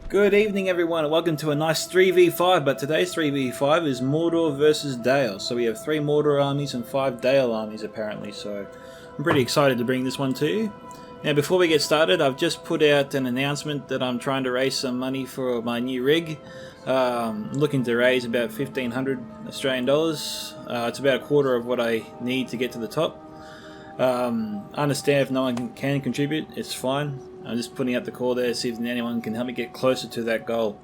Good evening everyone and welcome to a nice 3v5, but today's 3v5 is Mordor versus Dale. So we have 3 Mordor armies and 5 Dale armies apparently, so I'm pretty excited to bring this one to you. Now before we get started, I've just put out an announcement that I'm trying to raise some money for my new rig. Looking to raise about 1,500 Australian dollars. It's about a quarter of what I need to get to the top. I understand if no one can contribute, it's fine. I'm just putting out the call there to see if anyone can help me get closer to that goal.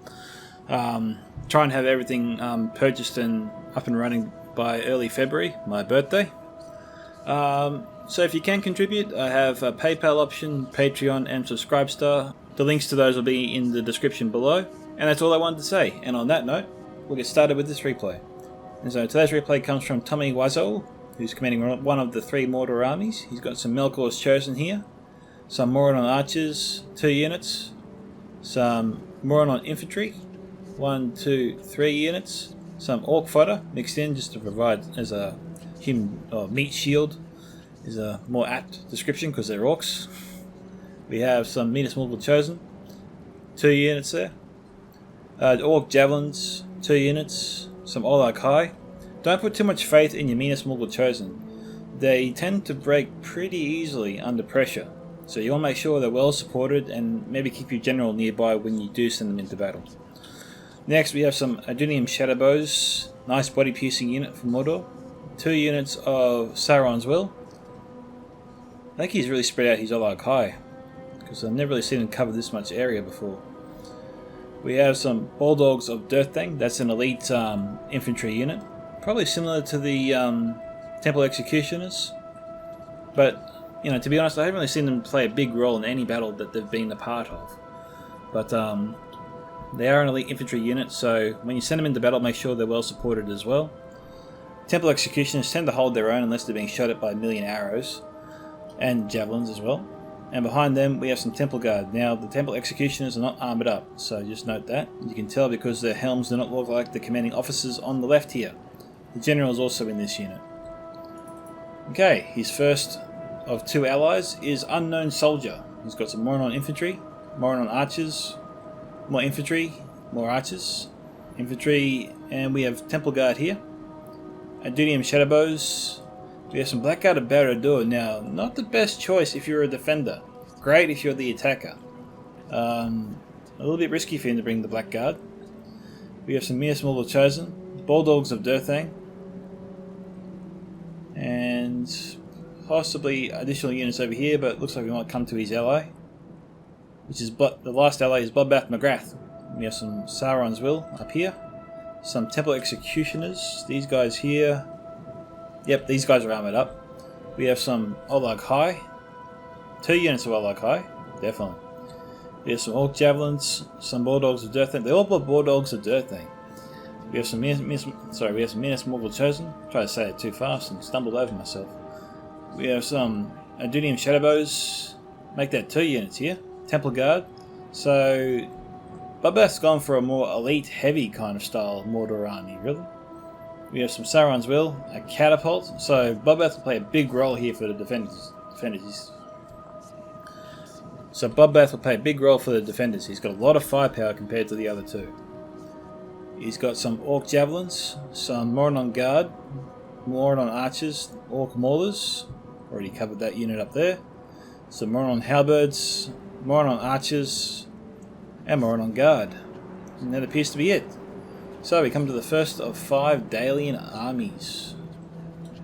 Try and have everything purchased and up and running by early February, my birthday. So if you can contribute, I have a PayPal option, Patreon and Subscribestar. The links to those will be in the description below. And that's all I wanted to say. And on that note, we'll get started with this replay. And so today's replay comes from Tommy Wiseau, who's commanding one of the 3 Mordor armies. He's got some Melkor's Chosen here. Some Moron Archers, 2 units, some Moron Infantry, 1, 2, 3 units, some Orc Fodder mixed in just to provide as a human meat shield is a more apt description because they're Orcs. We have some Minas Morgul Chosen, 2 units there, Orc Javelins, 2 units, some Olag High. Don't put too much faith in your Minas Morgul Chosen. They tend to break pretty easily under pressure. So you want to make sure they're well supported and maybe keep your general nearby when you do send them into battle. Next we have some Adunium Shadowbows, nice body piercing unit from Mordor. 2 units of Sauron's Will. I think he's really spread out his Olag High, because I've never really seen him cover this much area before. We have some Bulldogs of Dirthang, that's an elite infantry unit. Probably similar to the Temple Executioners, but you know, to be honest, I haven't really seen them play a big role in any battle that they've been a part of. But they are an elite infantry unit, so when you send them into battle, make sure they're well supported as well. Temple Executioners tend to hold their own unless they're being shot at by a million arrows, and javelins as well. And behind them, we have some Temple Guard. Now, the Temple Executioners are not armoured up, so just note that. You can tell because their helms do not look like the commanding officers on the left here. The General is also in this unit. Okay, his first of 2 allies is Unknown Soldier. He's got some Moron Infantry, Moron Archers, more Infantry, more Archers, Infantry, and we have Temple Guard here. Adunium Shadowbows. We have some Blackguard of Barad-dûr. Now, not the best choice if you're a defender. Great if you're the attacker. A little bit risky for him to bring the Blackguard. We have some Minas Morgul Chosen, Bulldogs of Dirthang, and possibly additional units over here, but it looks like we might come to his ally, which is the last ally is Bloodbath McGrath. We have some Sauron's Will up here, some Temple Executioners, these guys here. Yep, these guys are armoured up. We have some Olag High, 2 units of Olag High, definitely. We have some Orc Javelins, some Bulldogs of Dirthang. They're all Bulldogs of Dirthang. We have some Minas Morgul Chosen. Try to say it too fast and stumbled over myself. We have some Adunium Shadowbows, make that 2 units here, Temple Guard. So Bloodbath's gone for a more elite heavy kind of style Mordor army, really. We have some Sauron's Will, a Catapult, so Bloodbath will play a big role here for the defenders. So Bloodbath will play a big role for the defenders. He's got a lot of firepower compared to the other 2. He's got some Orc Javelins, some Moron Guard, Moron Archers, Orc Maulers. Already covered that unit up there. Some Moron Halberds, Moron Archers, and Moron Guard. And that appears to be it. So we come to the first of 5 Dalian armies.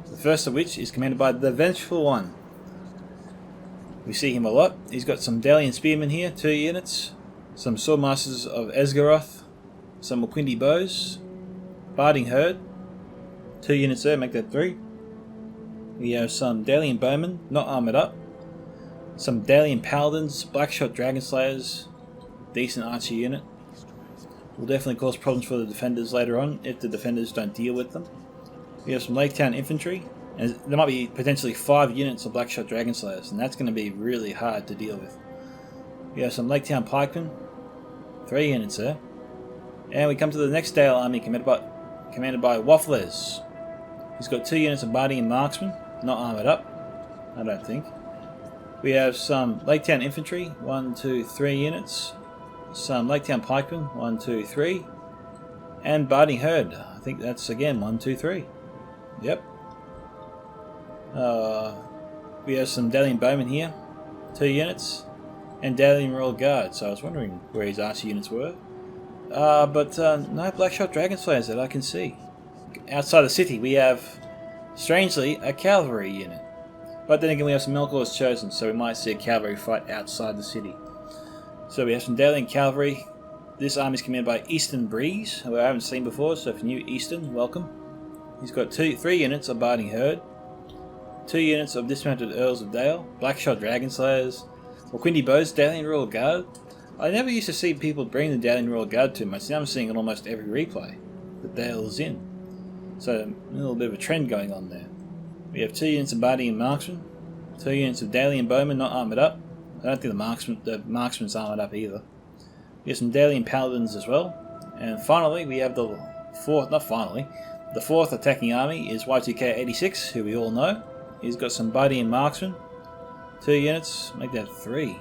The first of which is commanded by the Vengeful One. We see him a lot. He's got some Dalian Spearmen here, 2 units. Some Swordmasters of Esgaroth, some Moquindi Bows, Barding Herd, 2 units there, make that 3. We have some Dalian Bowmen, not armoured up. Some Dalian Paladins, Blackshot Dragon Slayers, decent archer unit. will definitely cause problems for the defenders later on if the defenders don't deal with them. We have some Lake Town infantry, and there might be potentially 5 units of Blackshot Dragon Slayers, and that's going to be really hard to deal with. We have some Lake Town pikemen, 3 units there. And we come to the next Dale army commanded by Waffles. He's got 2 units of Bardian marksmen, not armoured up, I don't think. We have some Lake Town infantry, 1, 2, 3 units. Some Lake Town pikemen, 1, 2, 3. And Bardian herd, I think that's again 1, 2, 3. Yep. We have some Dalian bowmen here, 2 units. And Dalian Royal Guard, so I was wondering where his archer units were. But no Blackshot Dragon Slayers that I can see. Outside the city we have, strangely, a cavalry unit. But then again we have some Melkor's Chosen, so we might see a cavalry fight outside the city. So we have some Dalian cavalry. This army is commanded by Eastern Breeze, who I haven't seen before, so if you're new Eastern, welcome. He's got 3 units of Bardian Herd, 2 units of Dismounted Earls of Dale, Blackshot Dragon Slayers, Quindy Bows, Dalian Royal Guard. I never used to see people bring the Dalian Royal Guard too much. Now I'm seeing it almost every replay that Dale is in. So a little bit of a trend going on there. We have 2 units of Bardian Marksmen, 2 units of Dalian Bowmen not armoured up. I don't think the Marksman's armoured up either. We have some Dalian Paladins as well. And finally we have the fourth attacking army is Y2K86, who we all know. He's got some Bardian Marksmen, 2 units, make that 3.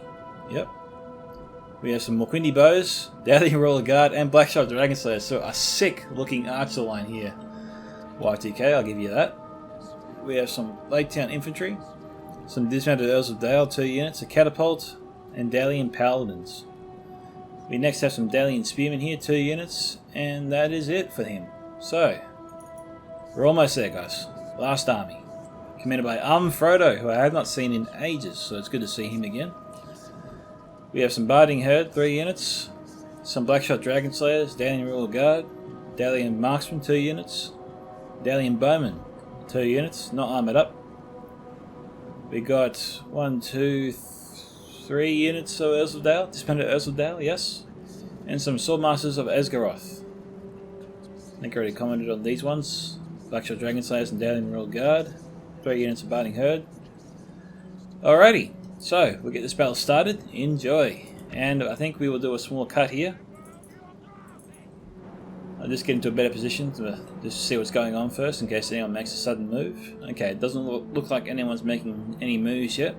Yep. We have some Moquindi Bows, Dalian Royal Guard, and Blackshot Dragon Slayer. So a sick looking archer line here. Y2K, I'll give you that. We have some Lake Town infantry, some Dismounted Earls of Dale, 2 units, a catapult, and Dalian Paladins. We next have some Dalian Spearmen here, 2 units, and that is it for him. So, we're almost there, guys. Last army. Commanded by Frodo, who I have not seen in ages, so it's good to see him again. We have some Barding Herd, 3 units, some Blackshot Dragon Slayers, Dalian Royal Guard, Dalian Marksmen, 2 units, Dalian Bowmen, 2 units, not armoured up. We got 1, 2, 3 units of Earls of Dale, Dismounted Earls of Dale, yes, and some Swordmasters of Esgaroth. I think I already commented on these ones. Blackshot Dragon Slayers and Dalian Royal Guard. 3 units of Barding Herd. Alrighty, so we'll get this battle started. Enjoy. And I think we will do a small cut here. I'll just get into a better position to just see what's going on first in case anyone makes a sudden move. Okay, it doesn't look like anyone's making any moves yet.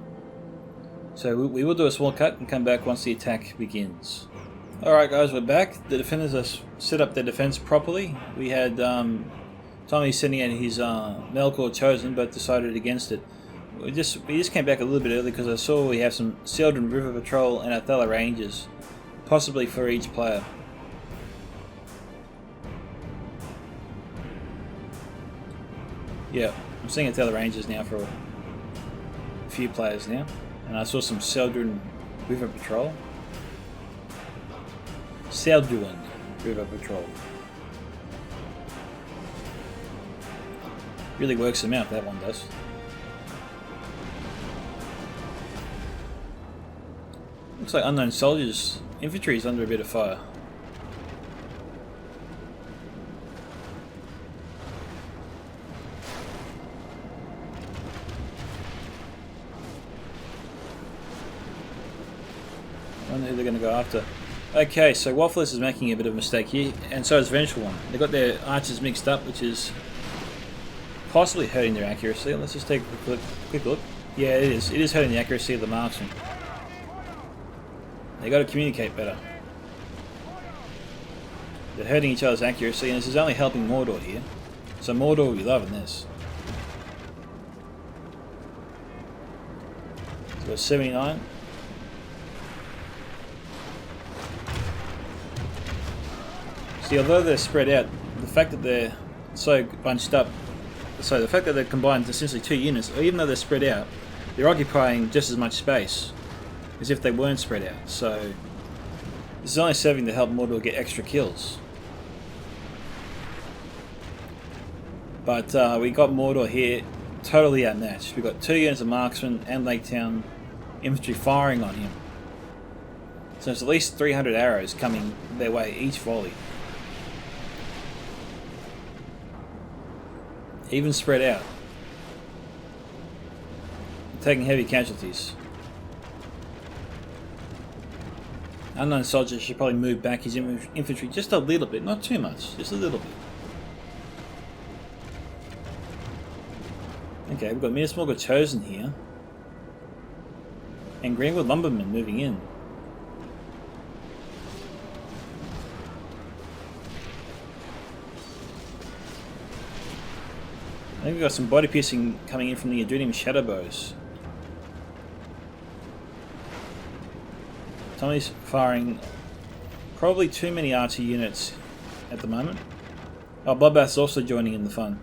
So we will do a small cut and come back once the attack begins. Alright guys, we're back. The defenders have set up their defense properly. We had Tommy sending out his Melkor Chosen, but decided against it. We just came back a little bit early because I saw we have some Seldon River Patrol and Athela Rangers, possibly for each player. Yeah, I'm seeing Athela Rangers now for a few players now, and I saw some Seldon River Patrol. Seldon River Patrol. Really works them out, that one does. Looks like Unknown Soldiers infantry is under a bit of fire. I wonder who they're going to go after. Okay, so Waffles is making a bit of a mistake here, and so is Vengeful One. They've got their archers mixed up, which is possibly hurting their accuracy. Let's just take a quick look. Yeah, it is. It is hurting the accuracy of the marksman. They got to communicate better. They're hurting each other's accuracy, and this is only helping Mordor here. So Mordor will be loving this. So we're 79. See, although they're spread out, the fact that they're so bunched up, so the fact that they're combined essentially 2 units, even though they're spread out, they're occupying just as much space as if they weren't spread out. So this is only serving to help Mordor get extra kills. But we got Mordor here totally outmatched. We've got 2 units of marksmen and Lake Town infantry firing on him. So it's at least 300 arrows coming their way each volley. Even spread out. Taking heavy casualties. Unknown soldier should probably move back his infantry just a little bit, not too much, just a little bit. Okay, we've got Minismorgul Chosen here. And Greenwood Lumbermen moving in. I think we've got some body piercing coming in from the Adrenium Shadowbows. Tommy's firing probably too many archer units at the moment. Oh, Bloodbath's also joining in the fun.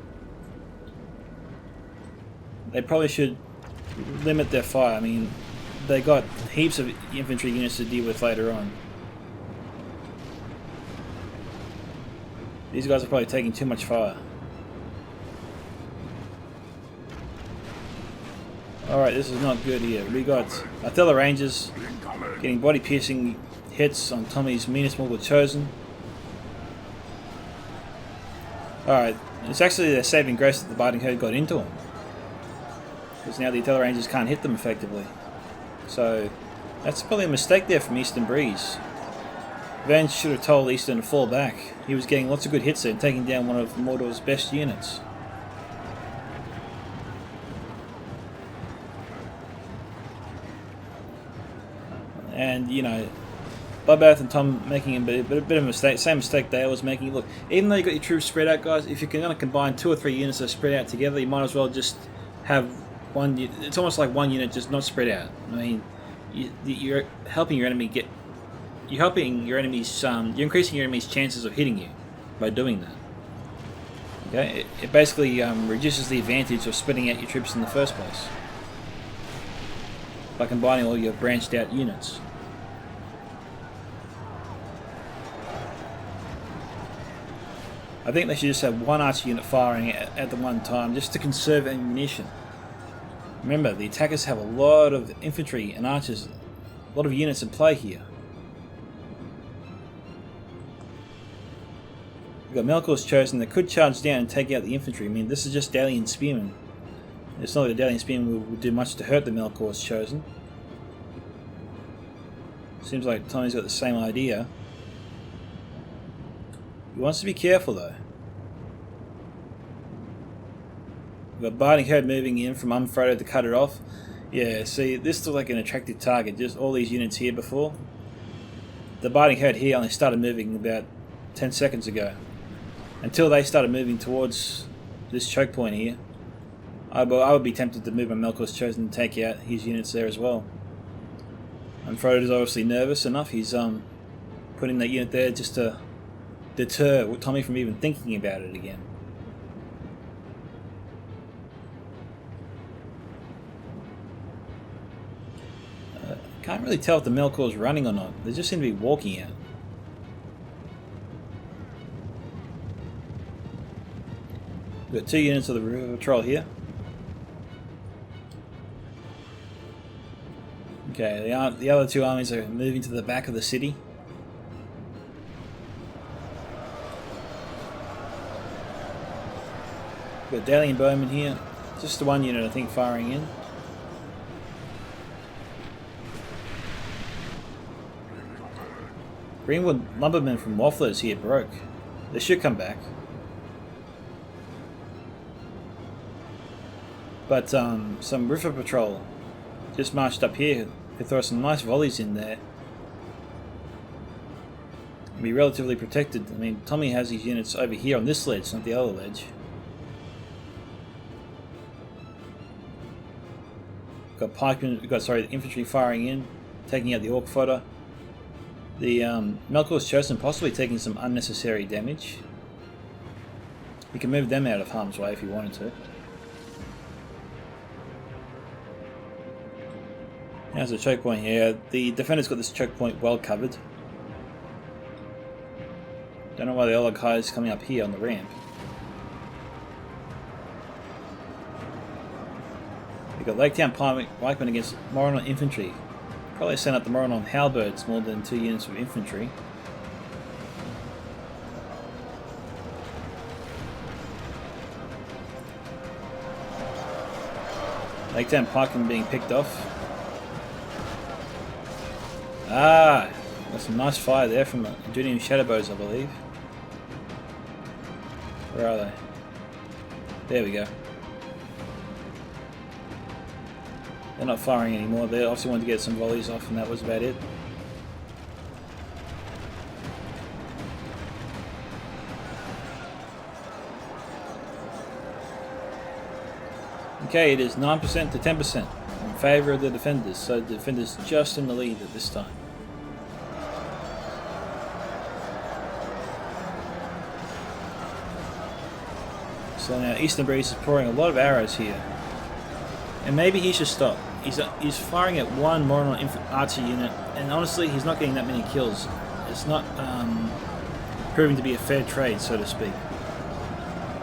They probably should limit their fire. I mean, they got heaps of infantry units to deal with later on. These guys are probably taking too much fire. Alright, this is not good here. We got Othello Rangers getting body piercing hits on Tommy's Minismorgul Chosen. Alright, it's actually their saving grace that the Biting Herd got into them. Because now the Othello Rangers can't hit them effectively. So, that's probably a mistake there from Eastern Breeze. Vance should have told Eastern to fall back. He was getting lots of good hits there and taking down one of Mordor's best units. And, you know, Bloodbath and Tom making a bit of a mistake, same mistake Dale was making. Look, even though you got your troops spread out, guys, if you're going to combine 2 or 3 units that are spread out together, you might as well just have one. It's almost like one unit just not spread out. I mean, you're helping your enemy get. You're helping your enemies. You're increasing your enemy's chances of hitting you by doing that. Okay, it basically reduces the advantage of spreading out your troops in the first place by combining all your branched out units. I think they should just have one archer unit firing at the one time, just to conserve ammunition. Remember, the attackers have a lot of infantry and archers, a lot of units in play here. We've got Melkor's Chosen that could charge down and take out the infantry. I mean, this is just Dalian Spearmen. It's not that the Dalian Spearmen will do much to hurt the Melkor's Chosen. Seems like Tommy's got the same idea. He wants to be careful though. We've got Biting Herd moving in from Frodo to cut it off. Yeah, see, this looks like an attractive target. Just all these units here before. The Biting Herd here only started moving about 10 seconds ago. Until they started moving towards this choke point here, I would be tempted to move my Melkor's Chosen to take out his units there as well. And Frodo's obviously nervous enough. He's putting that unit there just to deter Tommy from even thinking about it again. Can't really tell if the Melkor's running or not. They just seem to be walking out. We've got 2 units of the River Patrol here. Okay, the other 2 armies are moving to the back of the city. We've got Dalian Bowmen here. Just the 1 unit, I think, firing in. Greenwood Lumbermen from Wafflers here broke. They should come back. But some River Patrol just marched up here. Could throw some nice volleys in there. Be relatively protected. I mean, Tommy has his units over here on this ledge, not the other ledge. Got pikemen, infantry firing in, taking out the Orc fodder. The Melkor's Chosen possibly taking some unnecessary damage. You can move them out of harm's way if you wanted to. There's a choke point here. The defender's got this choke point well covered. Don't know why the other guy's coming up here on the ramp. We've got Lake Town Pikemen against Morona Infantry. Probably send up the Mordor on halberds more than 2 units of infantry. Lake Town Pikemen being picked off. Ah! Got some nice fire there from the Junior Shadowbows, I believe. Where are they? There we go. They're not firing anymore. They obviously wanted to get some volleys off, and that was about it. Okay, it is 9% to 10% in favour of the defenders, so the defenders just in the lead at this time. So now Eastern Breeze is pouring a lot of arrows here. And maybe he should stop. He's firing at one Mordor archer unit, and honestly he's not getting that many kills. It's not proving to be a fair trade, so to speak.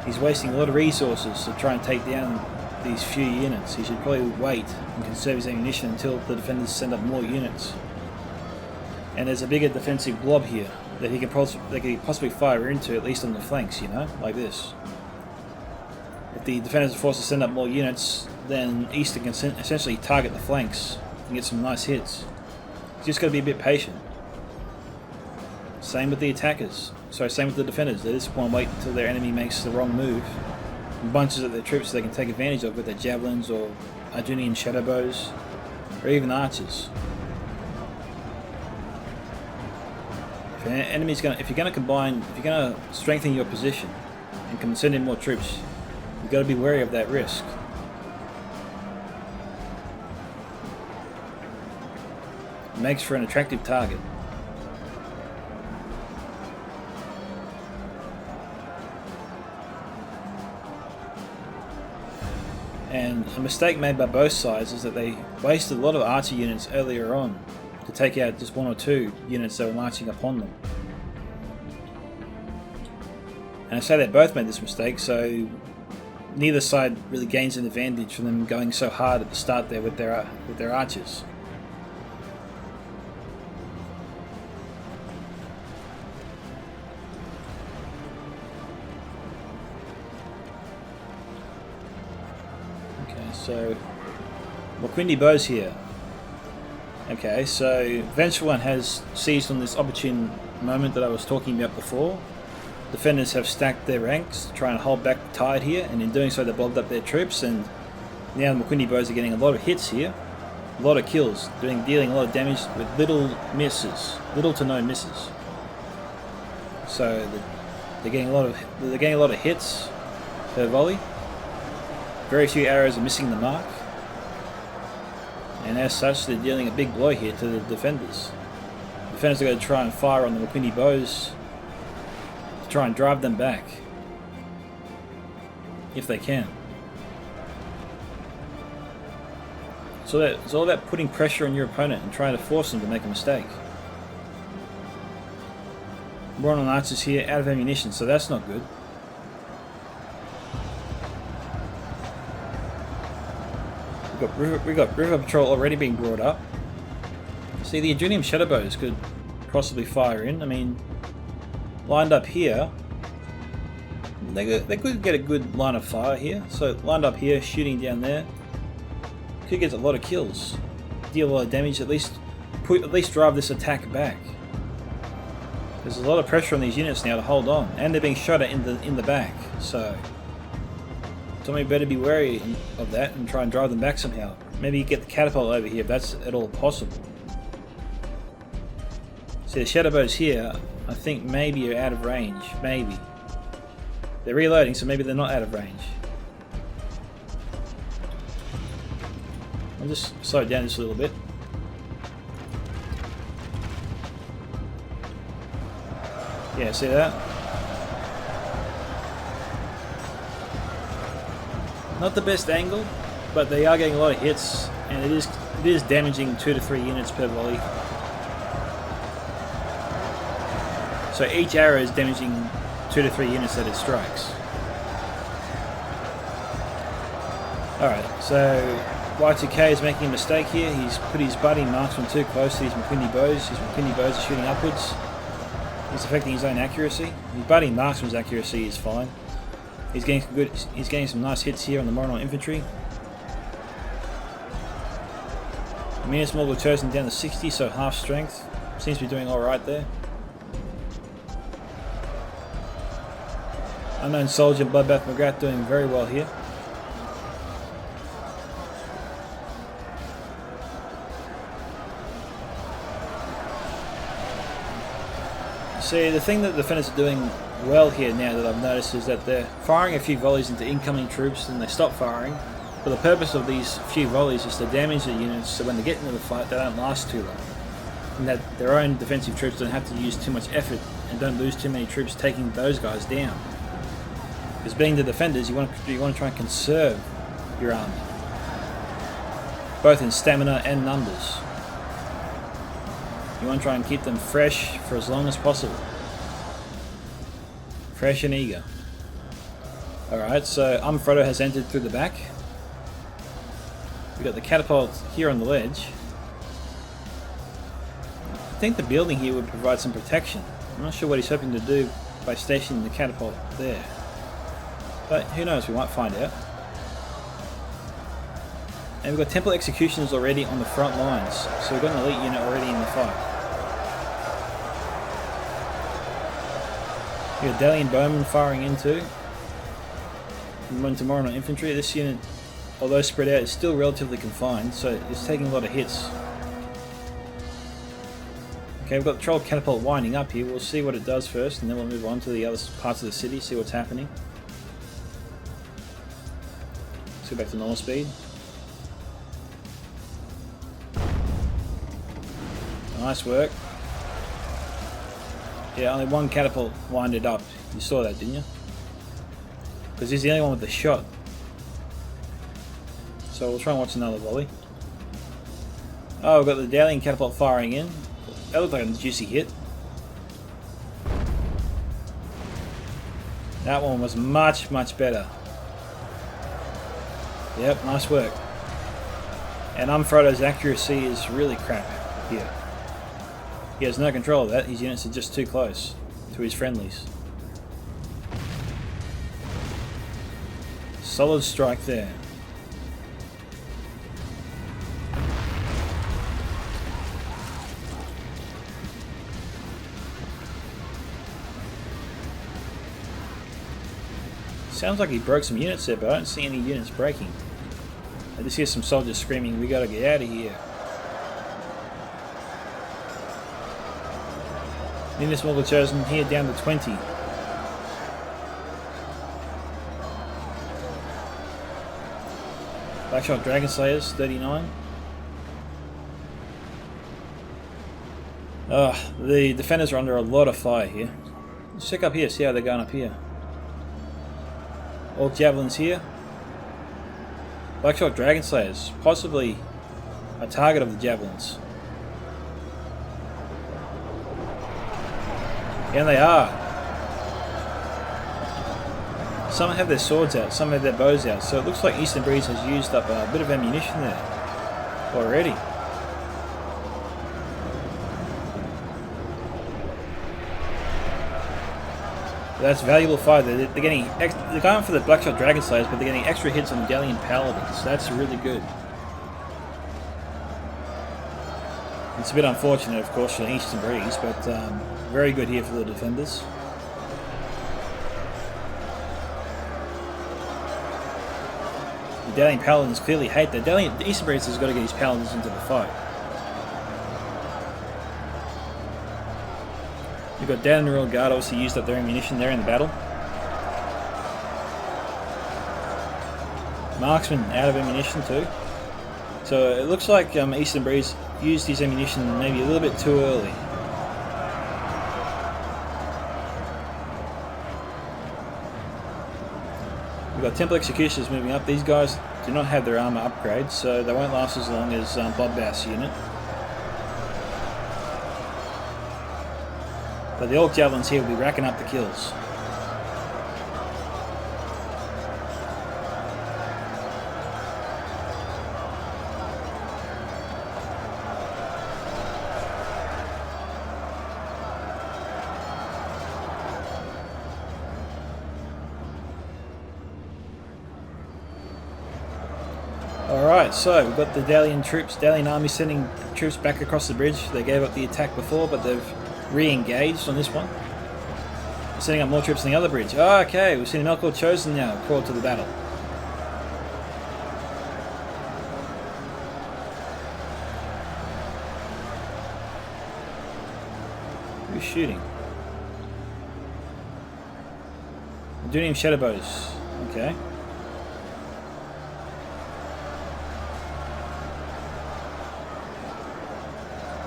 He's wasting a lot of resources to try and take down these few units. He should probably wait and conserve his ammunition until the defenders send up more units. And there's a bigger defensive blob here that he can possibly fire into, at least on the flanks, you know, like this. If the defenders are forced to send up more units, then Eastern can essentially target the flanks and get some nice hits. You just got to be a bit patient. Same with the attackers. Sorry, same with the defenders. They just want to wait until their enemy makes the wrong move and bunches up their troops so they can take advantage of with their javelins or Arjunian shadowbows or even archers. If you're going to strengthen your position and can send in more troops, you've got to be wary of that risk. It makes for an attractive target. And a mistake made by both sides is that they wasted a lot of archer units earlier on to take out just 1 or 2 units that were marching upon them. And I say they both made this mistake, so neither side really gains an advantage from them going so hard at the start there with their archers. Okay, so Moquindi bows here. Okay, so Vengeful One has seized on this opportune moment that I was talking about before. Defenders have stacked their ranks to try and hold back the tide here, and in doing so they blobbed up their troops, and now the Moquindi bows are getting a lot of hits here, a lot of kills, dealing a lot of damage with little to no misses. So they're getting a lot of hits per volley. Very few arrows are missing the mark, and as such they're dealing a big blow here to the defenders. The defenders are going to try and fire on the Moquindi bows to try and drive them back if they can. So it's all about putting pressure on your opponent and trying to force them to make a mistake. Mordor archers here out of ammunition, so that's not good. We've got river patrol already being brought up. See, the Adrenium shadowbows could possibly fire in. I mean, lined up here, they could get a good line of fire here. So lined up here, shooting down there, could get a lot of kills, deal a lot of damage. At least drive this attack back. There's a lot of pressure on these units now to hold on, and they're being shot at in the back. So somebody better be wary of that and try and drive them back somehow. Maybe get the catapult over here if that's at all possible. See, the shadowbows here, I think maybe are out of range. Maybe. They're reloading, so maybe they're not out of range. I'll just slow it down just a little bit. Yeah, see that? Not the best angle, but they are getting a lot of hits, and it is damaging 2 to 3 units per volley. So each arrow is damaging 2 to 3 units that it strikes. Alright, so Y2K is making a mistake here. He's put his buddy marksman too close to his McQuindy bows. His McQuindy bows are shooting upwards. He's affecting his own accuracy. His buddy marksman's accuracy is fine. He's getting some nice hits here on the Mordor infantry. Minas Morgul chosen down to 60, so half strength. Seems to be doing alright there. Unknown Soldier, Bloodbath McGrath doing very well here. See, the thing that the defenders are doing well here now that I've noticed is that they're firing a few volleys into incoming troops and they stop firing. But the purpose of these few volleys is to damage the units so when they get into the fight they don't last too long. And that their own defensive troops don't have to use too much effort and don't lose too many troops taking those guys down. Because being the defenders, you want to try and conserve your army, both in stamina and numbers. You want to try and keep them fresh for as long as possible. Fresh and eager. Alright, so Frodo has entered through the back. We've got the catapult here on the ledge. I think the building here would provide some protection. I'm not sure what he's hoping to do by stationing the catapult there. But who knows, we might find out. And we've got Temple Executioners already on the front lines, so we've got an elite unit already in the fight. We've got Dalian Bowmen firing into Mordor infantry. This unit, although spread out, is still relatively confined, so it's taking a lot of hits. Okay, we've got the Troll Catapult winding up here. We'll see what it does first, and then we'll move on to the other parts of the city, see what's happening. Let's go back to normal speed. Nice work. Yeah, only one catapult winded up. You saw that, didn't you? Because he's the only one with the shot. So we'll try and watch another volley. Oh, we've got the Dalian catapult firing in. That looked like a juicy hit. That one was much, much better. Yep, nice work. And Frodo's accuracy is really crap here. He has no control of that. His units are just too close to his friendlies. Solid strike there. Sounds like he broke some units there, but I don't see any units breaking. I just hear some soldiers screaming, "We gotta get out of here." Minas Morgul chosen here down to 20. Blackshot Dragon Slayers, 39. The defenders are under a lot of fire here. Let's check up here, see how they're going up here. All javelins here. Blackshot Dragon Slayers, possibly a target of the javelins. And they are. Some have their swords out, some have their bows out, so it looks like Eastern Breeze has used up a bit of ammunition there already. That's valuable fire. They're going for the Blackshot Dragon Slayers, but they're getting extra hits on the Dalian Paladins. That's really good. It's a bit unfortunate, of course, for Eastern Breeze, but very good here for the defenders. The Dalian Paladins clearly hate that. The Eastern Breeze has got to get his Paladins into the fight. You've got Down the Royal Guard obviously used up their ammunition there in the battle. Marksman out of ammunition too. So it looks like Eastern Breeze used his ammunition maybe a little bit too early. We've got Temple Executioners moving up. These guys do not have their armor upgrades, so they won't last as long as Bloodbath's unit. But the Orc Javelins here will be racking up the kills. Alright, so we've got the Dalian troops, Dalian army sending troops back across the bridge. They gave up the attack before, but they've re-engaged on this one. They're sending up more troops on the other bridge. Oh, okay, we've seen Melkor Chosen now crawl to the battle. Who's shooting? Dunedain Shadowbows. Okay.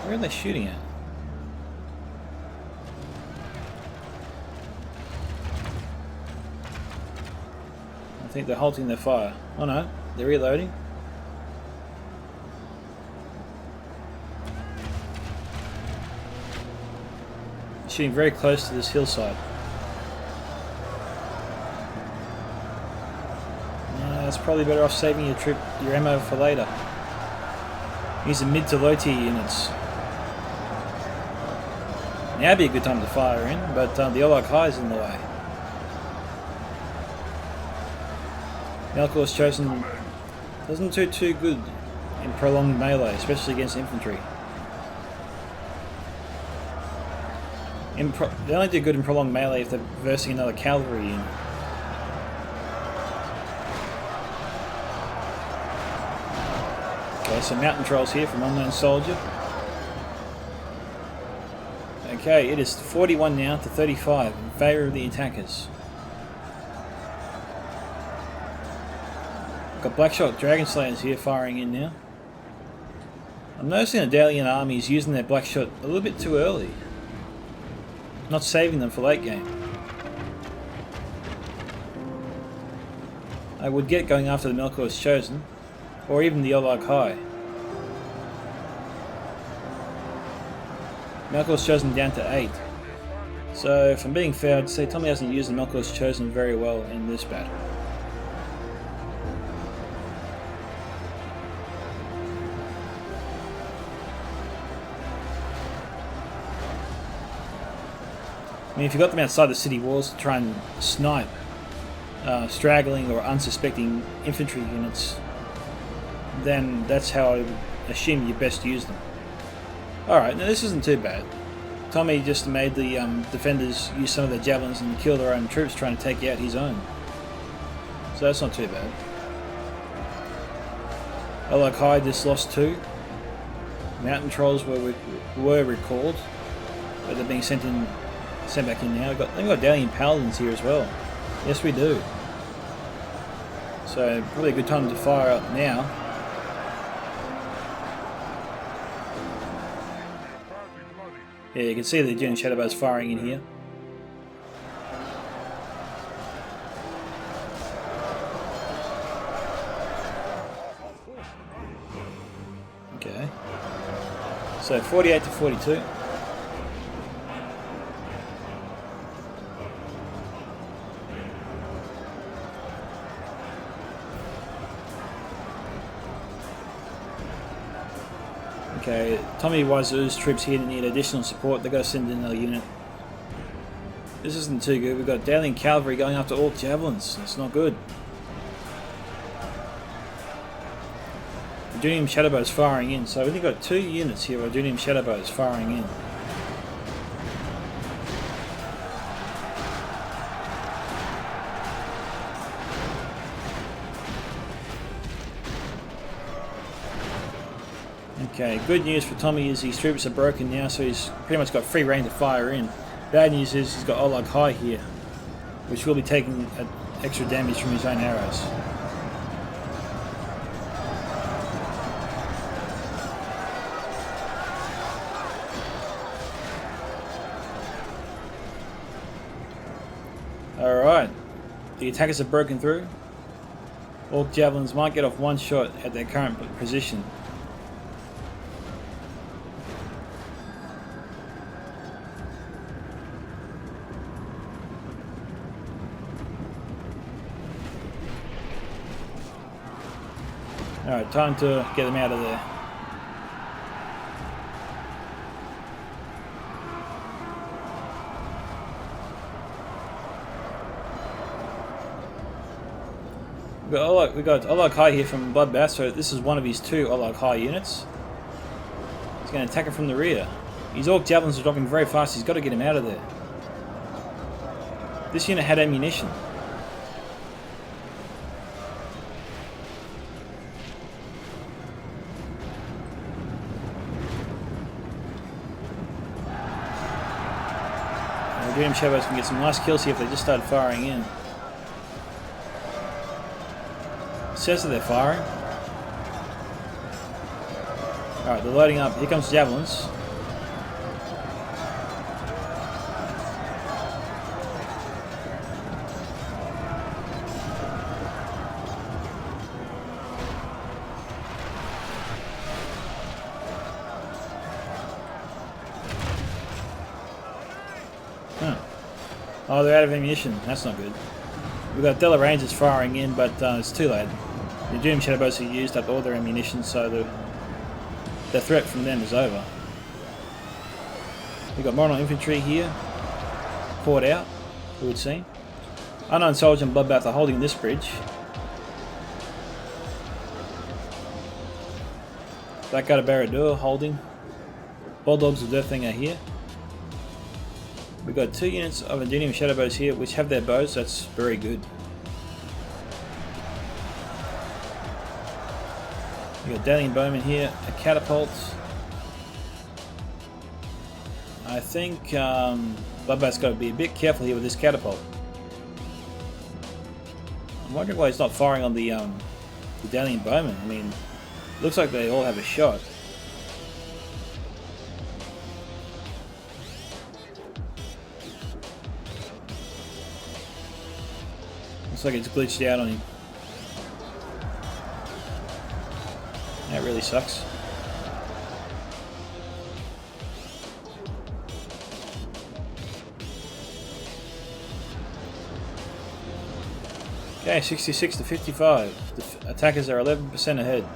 Where are they shooting at? I think they're halting their fire. Oh no, they're reloading. They're shooting very close to this hillside. It's probably better off saving your ammo for later. Using mid to low tier units. Now would be a good time to fire in, but the Olog High is in the way. Melkor's Chosen doesn't do too good in prolonged melee, especially against infantry. They only do good in prolonged melee if they're versing another cavalry unit. Okay, some mountain trolls here from Unknown Soldier. Okay, it is 41 now to 35 in favour of the attackers. Got Blackshot Dragon Slayers here firing in now. I'm noticing the Dalian army is using their Blackshot a little bit too early. Not saving them for late game. I would get going after the Melkor's Chosen, or even the Olog High. Melkor's Chosen down to 8. So if I'm being fair, I'd say Tommy hasn't used the Melkor's Chosen very well in this battle. I mean, if you got them outside the city walls to try and snipe straggling or unsuspecting infantry units, then that's how I would assume you best use them. Alright, now this isn't too bad. Tommy just made the defenders use some of their javelins and kill their own troops trying to take out his own. So that's not too bad. Olog High just lost 2. Mountain Trolls were recalled, but they're being sent back in now. We've got Dalian Paladins here as well. Yes, we do. So probably a good time to fire up now. Yeah, you can see the Dunedain Shadowbows firing in here. Okay. So 48 to 42. Okay, Tommy Wiseau's troops here need additional support. They've got to send in another unit. This isn't too good. We've got Dalian Cavalry going after all javelins. That's not good. The Dunedain Shadowbows firing in. So we've only got 2 units here of Dunedain Shadowbows firing in. Okay, good news for Tommy is his troops are broken now, so he's pretty much got free reign to fire in. Bad news is he's got Olog High here, which will be taking extra damage from his own arrows. Alright, the attackers have broken through. Orc javelins might get off one shot at their current position. Alright, time to get them out of there. We got Oleg High here from Bloodbath, so this is one of his 2 Oleg High units. He's going to attack him from the rear. His Orc Javelins are dropping very fast, he's got to get him out of there. This unit had ammunition. Dream Shadows can get some nice kills here if they just start firing in. It says that they're firing. Alright, they're loading up. Here comes the Javelins. Oh, they're out of ammunition. That's not good. We've got Della Rangers firing in, but it's too late. The Doom Shadowbows have used up all their ammunition, so the threat from them is over. We've got Mordor Infantry here, poured out, it would seem. Unknown Soldier and Bloodbath are holding this bridge. Blackguard of Barad-dûr holding. Bulldogs of Deathwing are here. We've got 2 units of Endinium Shadowbows here which have their bows, that's very good. We've got Dalian Bowman here, a catapult. I think Bloodbath's got to be a bit careful here with this catapult. I'm wondering why he's not firing on the Dalian Bowman. I mean, looks like they all have a shot. Looks like it's glitched out on him. That really sucks. Okay, 66 to 55. The attackers are 11% ahead.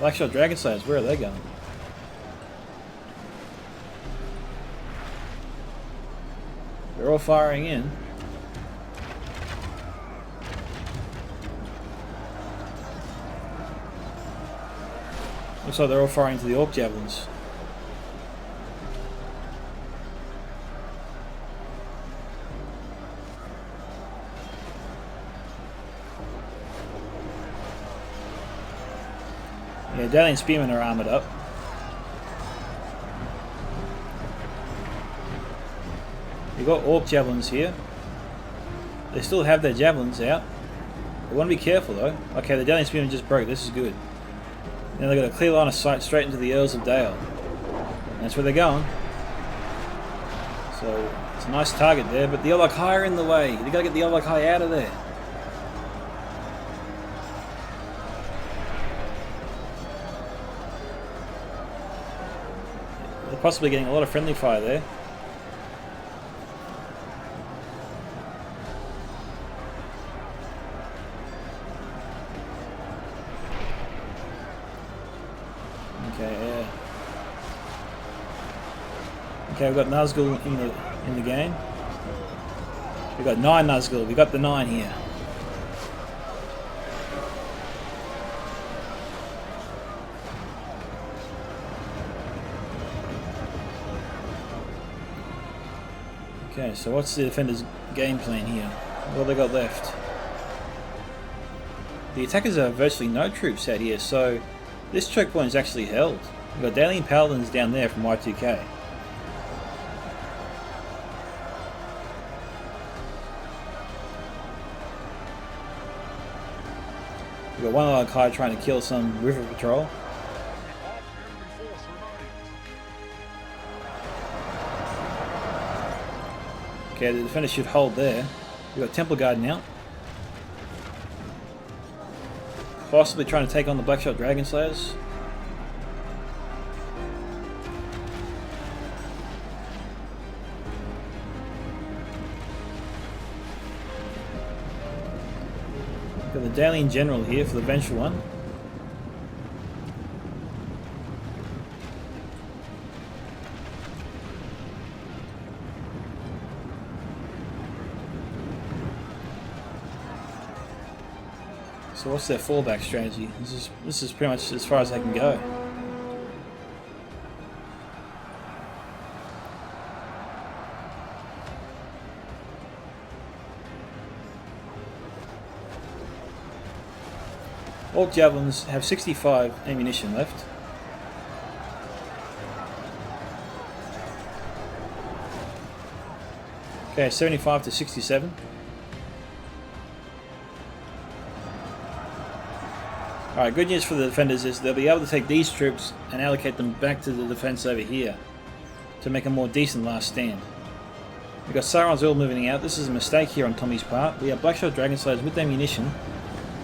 Blackshot Dragon Slayers, where are they going? They're all firing in. Looks like they're all firing to the Orc Javelins. Yeah, Dalian Spearmen are armoured up. You've got Orc Javelins here. They still have their Javelins out. They want to be careful though. Okay, the Dalian Spearmen just broke. This is good. Now they've got a clear line of sight straight into the Earls of Dale. And that's where they're going. So it's a nice target there, but the Oleg High are in the way. You've got to get the Oleg High out of there. They're possibly getting a lot of friendly fire there. Okay, we've got Nazgul in the game. We've got 9 Nazgul. We've got the 9 here. Okay, so what's the defender's game plan here? What have they got left? The attackers have virtually no troops out here, so this choke point is actually held. We've got Dalian Paladins down there from Y2K. We've got one Oleg High trying to kill some river patrol. Okay, the defender should hold there. We've got Temple Guard now. Possibly trying to take on the Blackshot Dragon Slayers. Got the Dalian General here for the vengeful one. So what's their fallback strategy? This is pretty much as far as they can go. All javelins have 65 ammunition left. Okay, 75 to 67. Alright, good news for the defenders is they'll be able to take these troops and allocate them back to the defense over here to make a more decent last stand. We've got Sauron's Oil moving out. This is a mistake here on Tommy's part. We have Blackshot Dragon Slayers with ammunition.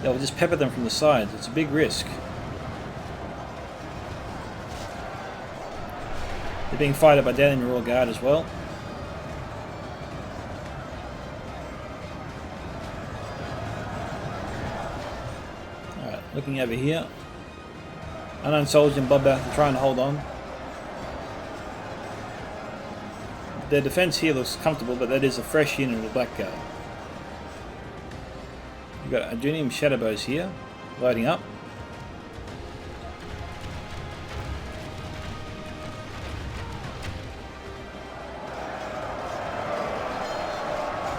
They'll just pepper them from the sides. It's a big risk. They're being fired by Daily Royal Guard as well. Alright, looking over here. Unknown Soldier and Bloodbath are trying to hold on. Their defense here looks comfortable, but that is a fresh unit of the Blackguard. We've got Adunium Shadowbows here, loading up.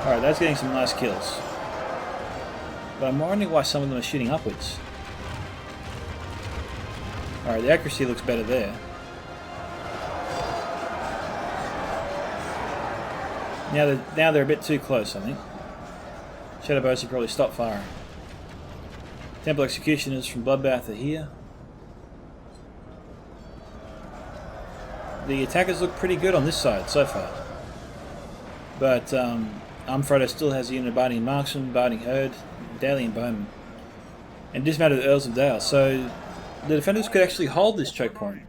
Alright, that's getting some nice kills. But I'm wondering why some of them are shooting upwards. Alright, the accuracy looks better there. Now they're a bit too close, I think. Shadowbows should probably stop firing. Temple Executioners from Bloodbath are here. The attackers look pretty good on this side so far. But Frodo still has a unit of Barding Marksman, Barding Herd, Dalian Bowman. And dismounted Earls of Dale. So the defenders could actually hold this choke point.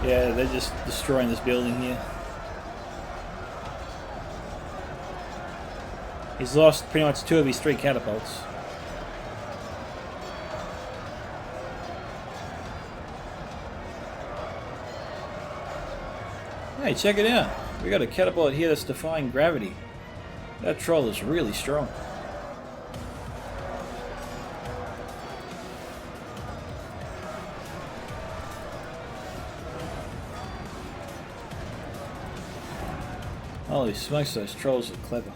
Yeah, they're just destroying this building here. He's lost pretty much 2 of his 3 catapults. Hey, check it out. We got a catapult here that's defying gravity. That troll is really strong. Holy smokes, those trolls are clever.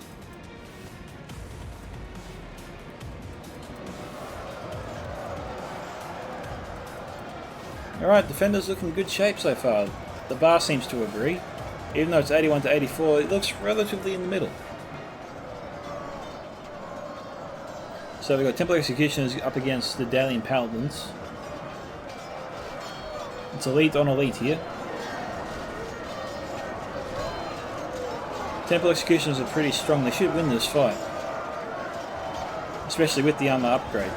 Alright, defenders look in good shape so far. The bar seems to agree. Even though it's 81 to 84, it looks relatively in the middle. So we've got Temple Executioners up against the Dalian Paladins. It's elite on elite here. Temple Executioners are pretty strong. They should win this fight. Especially with the armor upgrade.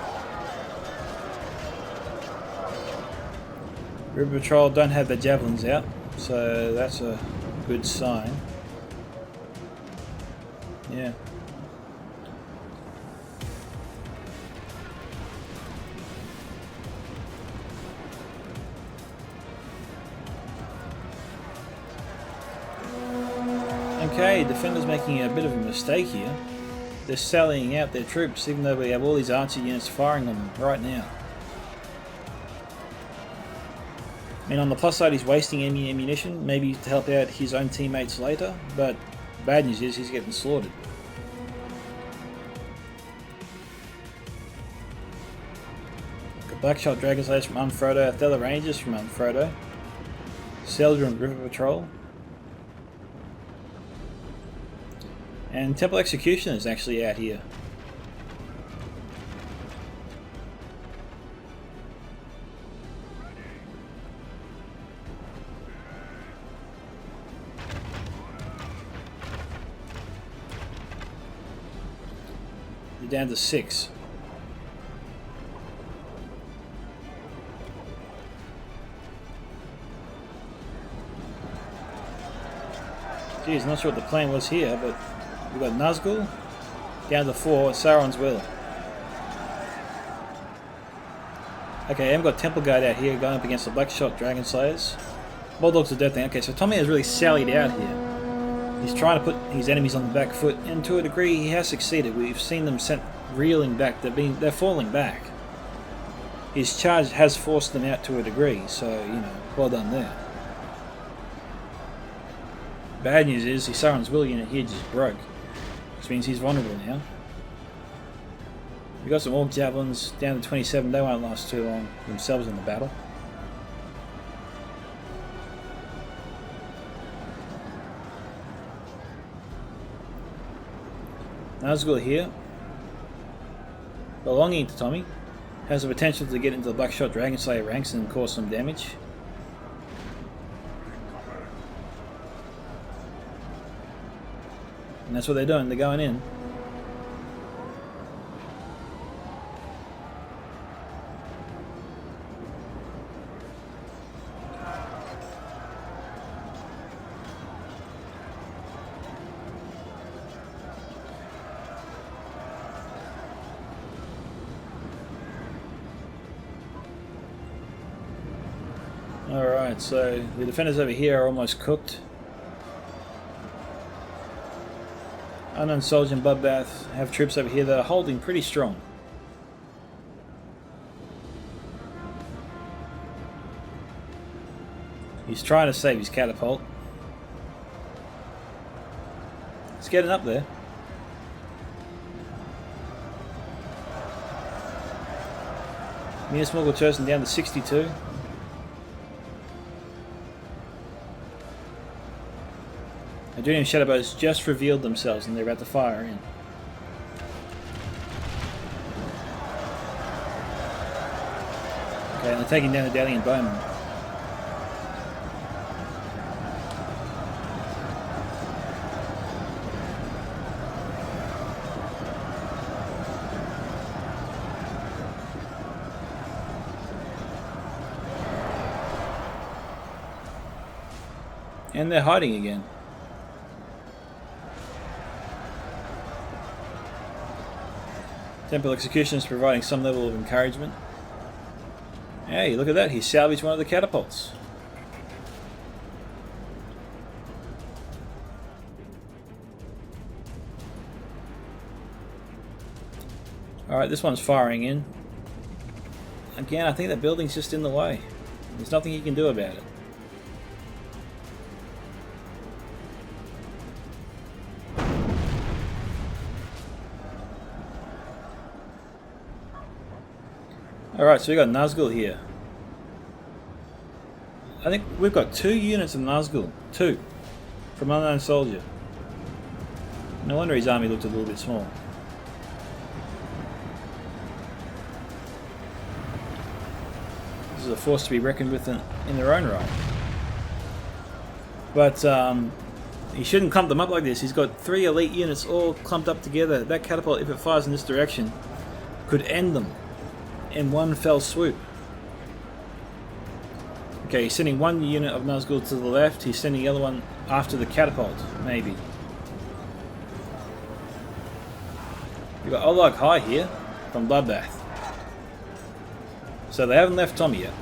River Patrol don't have their javelins out, so that's a good sign. Yeah. Okay, defenders making a bit of a mistake here. They're sallying out their troops even though we have all these archer units firing on them right now. I mean, on the plus side, he's wasting ammunition, maybe to help out his own teammates later, but bad news is he's getting slaughtered. Got Blackshot Dragon Slayers from Unfrodo, Athela Rangers from Unfrodo, Seldrin River Patrol, and Temple Executioner is actually out here. You're down to 6. Geez, not sure what the plan was here, but we've got Nazgul down to 4, Sauron's Will. Okay, I've got Temple Guard out here going up against the Blackshot Dragon Slayers. Bulldog's a dead thing. Okay, so Tommy has really sallied out here. He's trying to put his enemies on the back foot, and to a degree he has succeeded. We've seen them sent reeling back. They're falling back. His charge has forced them out to a degree, so, you know, well done there. Bad news is the Sauron's will unit here just broke, which means he's vulnerable now. We've got some Orc Javelins down to 27. They won't last too long themselves in the battle. Nazgul here, belonging to Tommy, has the potential to get into the Blackshot Dragon Slayer ranks and cause some damage. And that's what they're doing, they're going in. Alright, so the defenders over here are almost cooked. Unknown Soldier and Bloodbath have troops over here that are holding pretty strong. He's trying to save his catapult. It's getting up there. Minas Morgul chosen down to 62. Adrenium Shadowbows just revealed themselves and they're about to fire in. Okay, and they're taking down the Dalian Bowman. And they're hiding again. Temple Execution is providing some level of encouragement. Hey, look at that, he salvaged one of the catapults. Alright, this one's firing in. Again, I think that building's just in the way. There's nothing he can do about it. Alright, so we got Nazgul here. I think we've got 2 units of Nazgul. 2. From Unknown Soldier. No wonder his army looked a little bit small. This is a force to be reckoned with in their own right. But he shouldn't clump them up like this. He's got 3 elite units all clumped up together. That catapult, if it fires in this direction, could end them in one fell swoop. Okay, he's sending 1 unit of Nazgul to the left. He's sending the other one after the catapult, maybe. We've got Olag High here from Bloodbath. So they haven't left Tommy yet.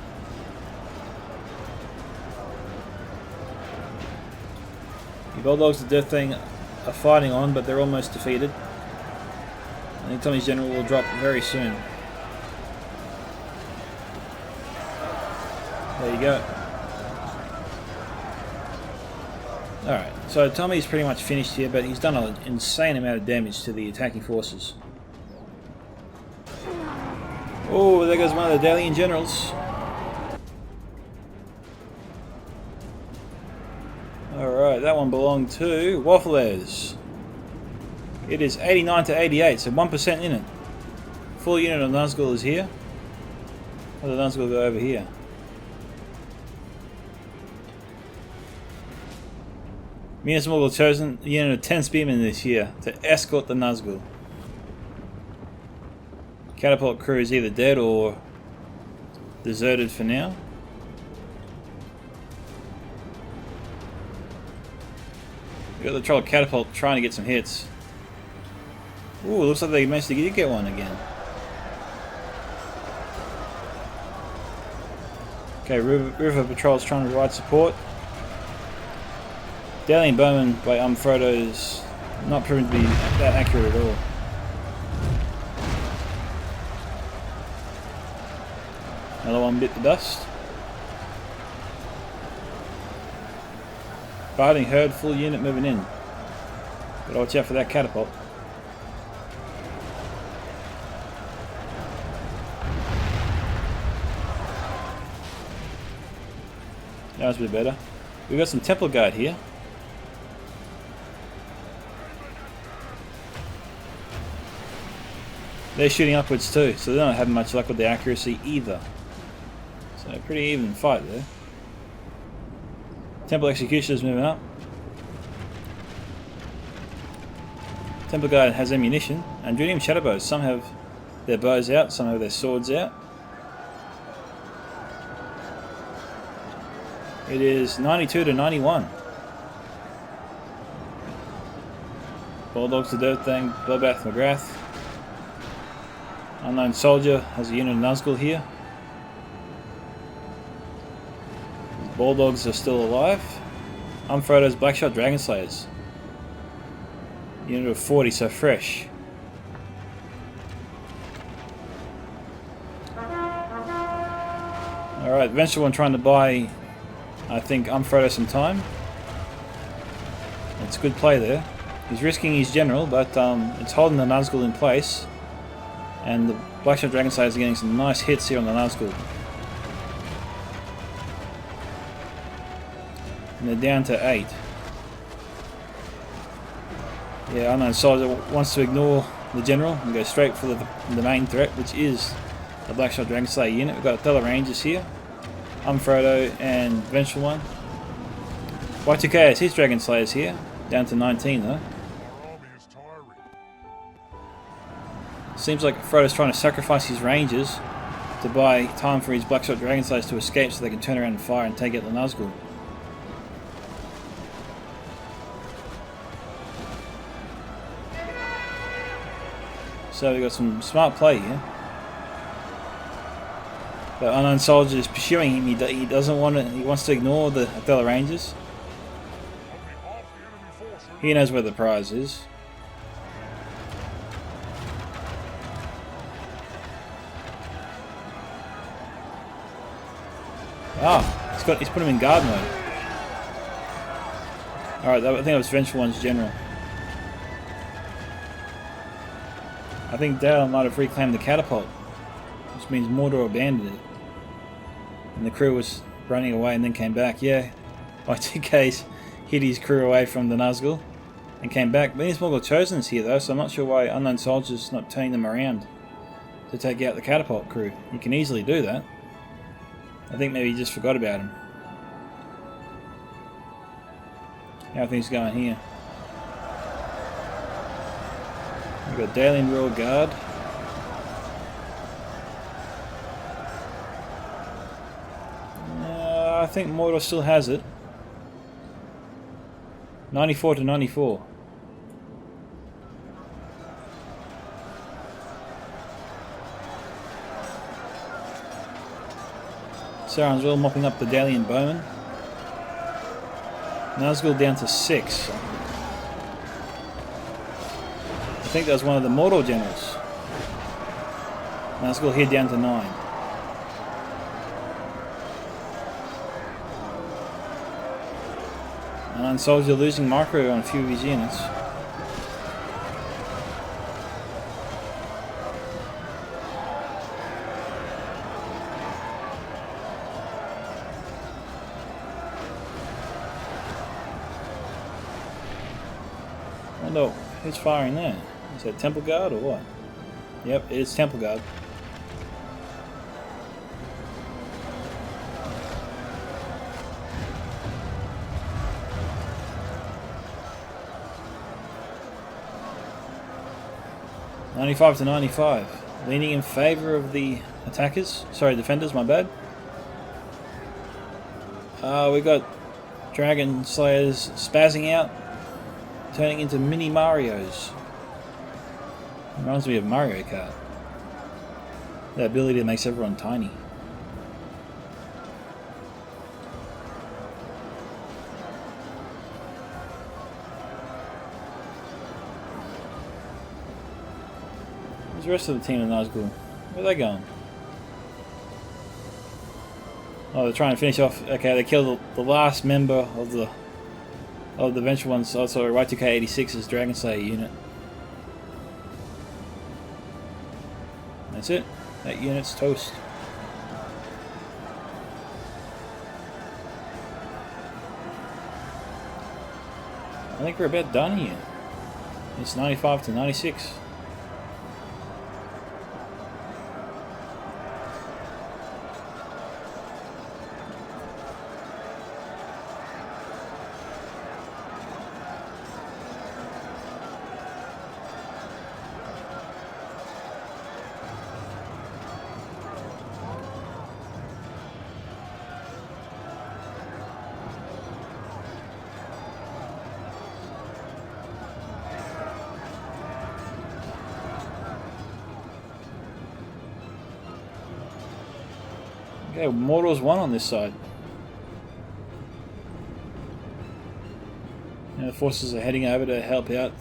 The Bulldogs, the Death Thing, are fighting on, but they're almost defeated. I think Tommy's general will drop very soon. There you go. Alright, so Tommy's pretty much finished here, but he's done an insane amount of damage to the attacking forces. Oh, there goes one of the Dalian generals. Alright, that one belonged to Waffles. It is 89 to 88, so 1% in it. Full unit of Nazgul is here. How did the Nazgul go over here? Minas Morgul chosen a unit of 10 spearmen this year to escort the Nazgul. Catapult crew is either dead or deserted for now. We got the troll catapult trying to get some hits. Ooh, looks like they managed to get one again. Okay, River Patrol's trying to provide support. Daily Bowman by Frodo's not proven to be that accurate at all. Another one bit the dust. Fighting herd, full unit moving in. Gotta watch out for that catapult. That was a bit better. We've got some Temple Guard here. They're shooting upwards too, so they don't have much luck with the accuracy either. So pretty even fight there. Temple Executioner's moving up. Temple Guard has ammunition, and Druidium Shadowbows. Some have their bows out, some have their swords out. It is 92 to 91. Bulldogs to Dirt Thing, Bloodbath McGrath. Unknown Soldier has a unit of Nazgul here. Bulldogs are still alive. Frodo's Blackshot Dragon Slayers. Unit of 40, so fresh. Alright, Vengeful One trying to buy, I think, Frodo some time. It's a good play there. He's risking his general, but it's holding the Nazgul in place. And the Blackshot Dragon Slayers are getting some nice hits here on the Nazgul. And they're down to 8. Yeah, Unknown Soldier wants to ignore the general and go straight for the main threat, which is the Blackshot Dragon Slayer unit. We've got Othello Rangers here. Frodo and Vengeful One. Y2K has his Dragon Slayers here, down to 19 though. Seems like Frodo's trying to sacrifice his Rangers to buy time for his Blackshot Dragon Slayers to escape so they can turn around and fire and take out the Nazgul. So we've got some smart play here. But Unknown Soldier is pursuing him. He doesn't want to. He wants to ignore the Othello Rangers. He knows where the prize is. Ah, he's put him in guard mode. Alright, I think that was Vengeful One's general. I think Dale might have reclaimed the catapult, which means Mordor abandoned it. And the crew was running away and then came back. Yeah, Y2K's hid his crew away from the Nazgul and came back. But Morgul Chosen's here though, so I'm not sure why Unknown Soldier's not turning them around to take out the catapult crew. You can easily do that. I think maybe he just forgot about him. How are things going here? We've got Dalian Royal Guard. I think Mordor still has it. 94 to 94. Sauron's well mopping up the Dalian Bowman. Nazgul down to 6. I think that was one of the Mordor generals. Nazgul here down to 9. And Soldier losing micro on a few of his units. Oh no, who's firing there? Is that Temple Guard or what? Yep, it's Temple Guard. $95 to 95, leaning in favour of the attackers. Sorry, defenders. My bad. We got Dragon Slayers spazzing out, turning into mini Marios. Reminds me of Mario Kart. The ability that makes everyone tiny. the rest of the team of Nazgul? Where are they going? Oh, they're trying to finish off. Okay, they killed the last member of the Vengeful Ones. Also, Y2K86's Dragon Slayer unit. That's it. That unit's toast. I think we're about done here. It's 95 to 96. Okay, Mordor's won on this side. Now the forces are heading over to help out.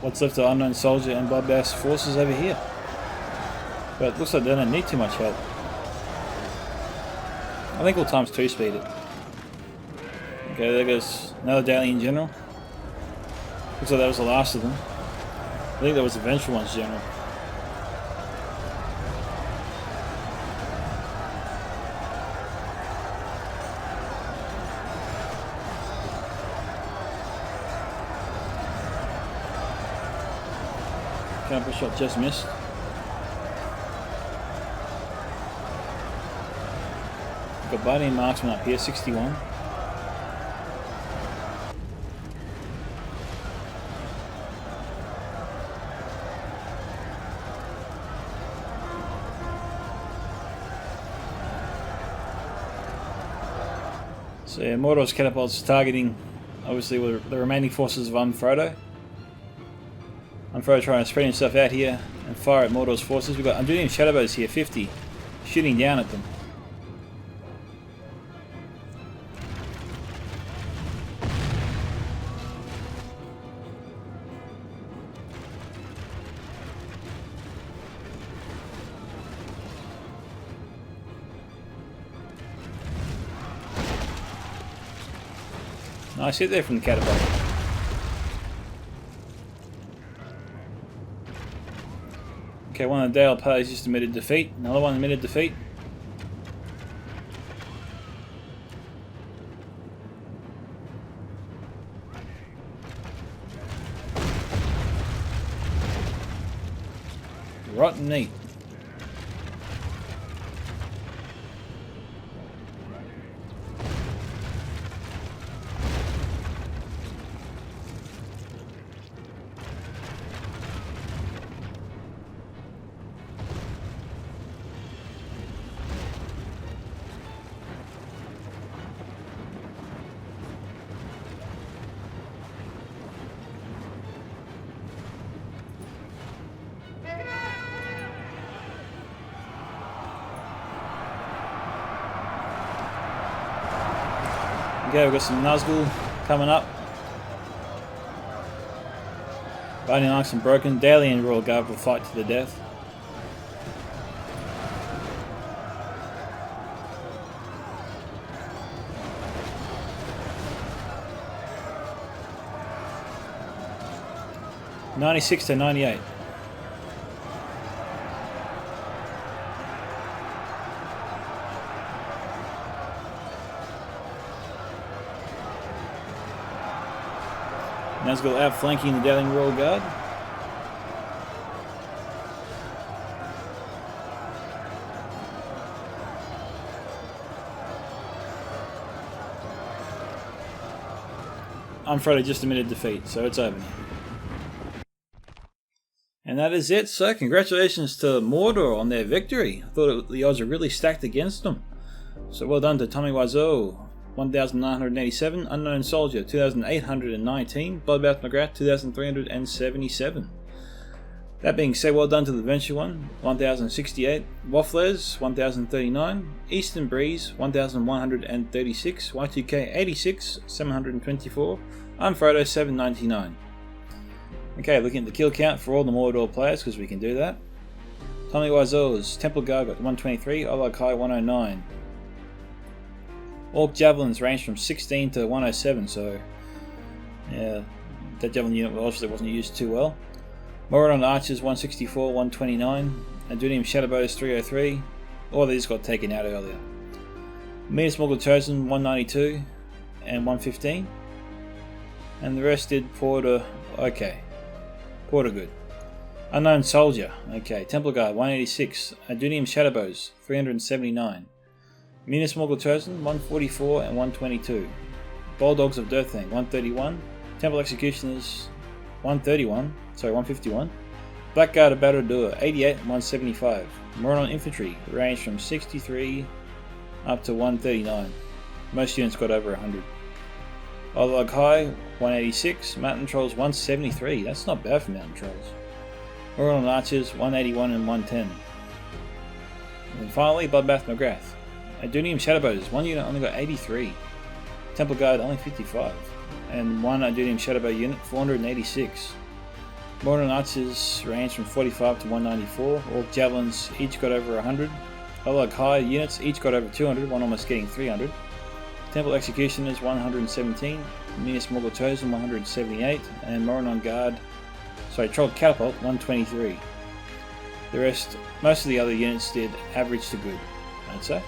What's left of Unknown Soldier and Bloodbath's forces over here. But it looks like they don't need too much help. I think we'll times 2 speed it. Okay, there goes another Daily General. Looks like that was the last of them. I think that was the Vengeful Ones General. Counter shot just missed. Got Binding Marksman up here, 61. So yeah, Mordor's catapults targeting obviously with the remaining forces of Frodo. Frodo trying to spread himself out here and fire at Mordor's forces. We've got Undunium Shadowbows here, 50, shooting down at them. Nice hit there from the catapult. Okay, one of the Dale players just admitted defeat. Another one admitted defeat. Rotten neat. Okay, we've got some Nazgul coming up. Binding Arcs and Broken. Daily and Royal Guard will fight to the death. (96 to 98). Nazgul outflanking the Dowling Royal Guard. Frodo just admitted defeat, so it's over now. And that is it. So congratulations to Mordor on their victory. I thought the odds were really stacked against them. So well done to Tommy Wiseau, 1,987, Unknown Soldier 2,819, Bloodbath McGrath 2,377. That being said, well done to the Venture One, 1,068, Waffles 1,039, Eastern Breeze 1,136, Y2K 86, 724, I'm Frodo 799. Okay, looking at the kill count for all the Mordor players, because we can do that. Tommy Wiseau's Temple Guard got 123, Oleg High 109. Orc Javelins range from 16 to 107, so yeah, that Javelin unit obviously wasn't used too well. Mordor Archers 164, 129. Adunium Shadowbows 303. All these got taken out earlier. Minas Morgul Chosen 192 and 115. And the rest did Porter, okay. Porter good. Unknown Soldier, okay. Temple Guard 186. Adunium Shadowbows 379. Minas Morgul Chosen 144 and 122. Bulldogs of Dirthang 131. Temple Executioners 151. Blackguard of Barad-dûr 88 and 175. Mordor Infantry ranged from 63 up to 139. Most units got over 100. Oleg High 186. Mountain Trolls 173. That's not bad for Mountain Trolls. Mordor Archers 181 and 110. And finally, Bloodbath McGrath. Adunium Shadowbows, one unit only got 83. Temple Guard only 55. And one Adunium Shadowbow unit 486. Mordor Archers ranged from 45 to 194. Orc Javelins each got over 100. Oleg High units each got over 200, one almost getting 300. Temple Executioners 117. Minas Morgul Chosen 178. And Troll Catapult 123. The rest, most of the other units did average to good, I'd say.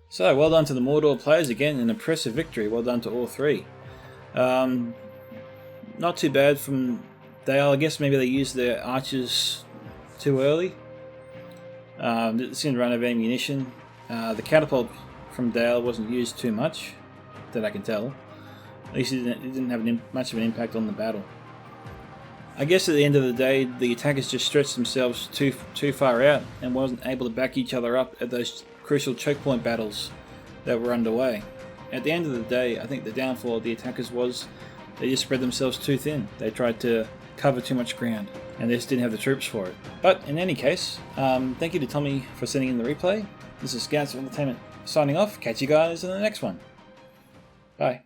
So, well done to the Mordor players, again, an impressive victory, well done to all three. Not too bad from Dale, I guess maybe they used their archers too early. They seemed to run out of ammunition. The catapult from Dale wasn't used too much, that I can tell. At least it didn't have much of an impact on the battle. I guess at the end of the day, the attackers just stretched themselves too far out and wasn't able to back each other up at those crucial choke point battles that were underway. At the end of the day, I think the downfall of the attackers was they just spread themselves too thin. They tried to cover too much ground and they just didn't have the troops for it. But in any case, thank you to Tommy for sending in the replay. This is Scouts of Entertainment signing off. Catch you guys in the next one. Bye.